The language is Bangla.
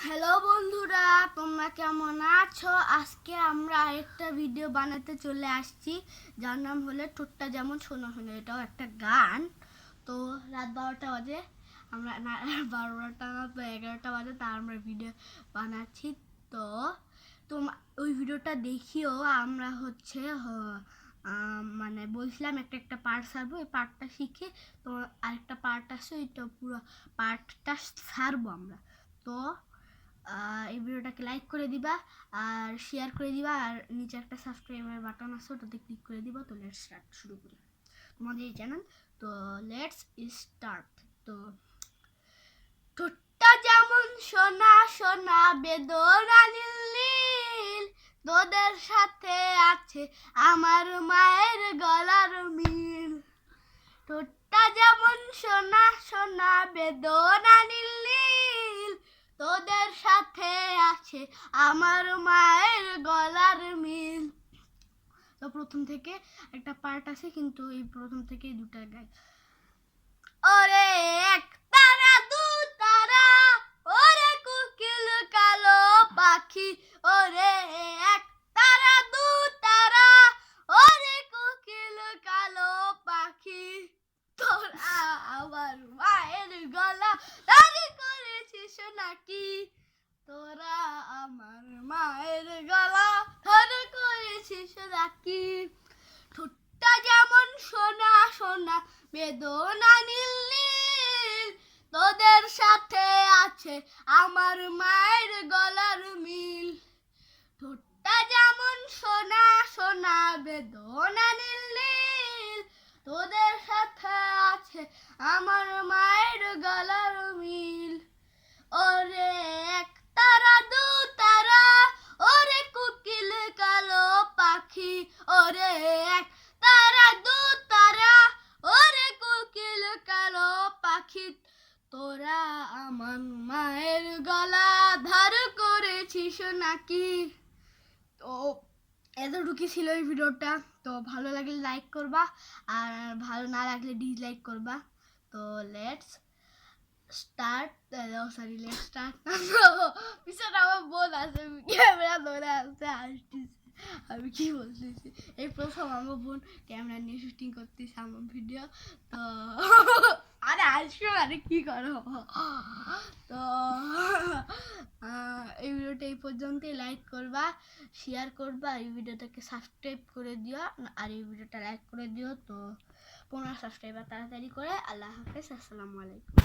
হ্যালো বন্ধুরা, তোমরা কেমন আছো? আজকে আমরা আরেকটা ভিডিও বানাতে চলে আসছি, যার নাম হলো ঠোঁটটা যেমন শোনা শোনা। এটাও একটা গান। তো রাত 12টা বাজে, আমরা না 12টা না তো 11টা বাজে, তা আমরা ভিডিও বানাচ্ছি। তো ওই ভিডিওটা দেখিও। আমরা মানে বলছিলাম একটা একটা পার্ট ছাড়বো, এই পার্টটা শিখে তো আরেকটা পার্ট আছে, ওইটা পুরো পার্টটা ছাড়বো আমরা। তো এই ভিডিওটাকে লাইক করে দিবা আর শেয়ার করে দিবা, আর নিচে একটা সাবস্ক্রাইবার বাটন আছে, ওটাতে ক্লিক করে দিবা। তো লেটস স্টার্ট, শুরু করি তোমাদের এই চ্যানেল। তো লেটস স্টার্ট। তো ঠোঁটটা যেমন সোনা সোনা বেদনা নীল নীল, তোদের সাথে আছে আমার মায়ের গলার মিল। ঠোঁটটা যেমন সোনা সোনা বেদনা নীল নীল, তোদের সাথে আছে আমার মায়ের গলার মিল। তো প্রথম থেকে একটা পার্ট আছে, কিন্তু এই প্রথম থেকে দুটা গাই। ওরে এক তারা দু তারা, ওরে কোকিল কালো পাখি, ওরে এক তারা দু তারা, ওরে কোকিল কালো পাখি, তোরা আমার মায়ের গলা দাঁড়ি করেছিস নাকি? তোরা আমার মায়ের গলা ধরে করেছিস নাকি? ঠোঁটটা যেমন সোনা সোনা বেদনা নীল নীল, তোদের সাথে আছে আমার মায়ের গলার মিল। ঠোঁটটা যেমন সোনা সোনা বেদনা নীল নীল, তোদের সাথে আছে আমার মায়ের গলার মিল। ওরে এক তারা দু তারা, ওরে কোকিল কালো পাখি, ওরে এক তারা দু তারা, ওরে কোকিল কালো পাখি, তোরা আমার মায়ের গলা ধার করেছিস নাকি? তো এতটুকু ছিল এই ভিডিওটা। তো ভালো লাগলে লাইক করবা, আর ভালো না লাগলে ডিসলাইক করবা। তো let's start. Sorry, let's start. পিছনে আমার বোন আছে, ক্যামেরা ধরে আসছে, আসতেছে। আমি কি বলতেছি, এই প্রথম আমার বোন ক্যামেরা নিয়ে শুটিং করতেছে আমার ভিডিও। তো আরে আসবে, আরে কি করো। তো এই ভিডিওটা এই পর্যন্তই। লাইক করবা, শেয়ার করবা, এই ভিডিওটাকে সাবস্ক্রাইব করে দিও, আর এই ভিডিওটা লাইক করে দিও। তো 15 সাবস্ক্রাইবার তাড়াতাড়ি করে। আল্লাহ হাফেজ, আসসালামু আলাইকুম।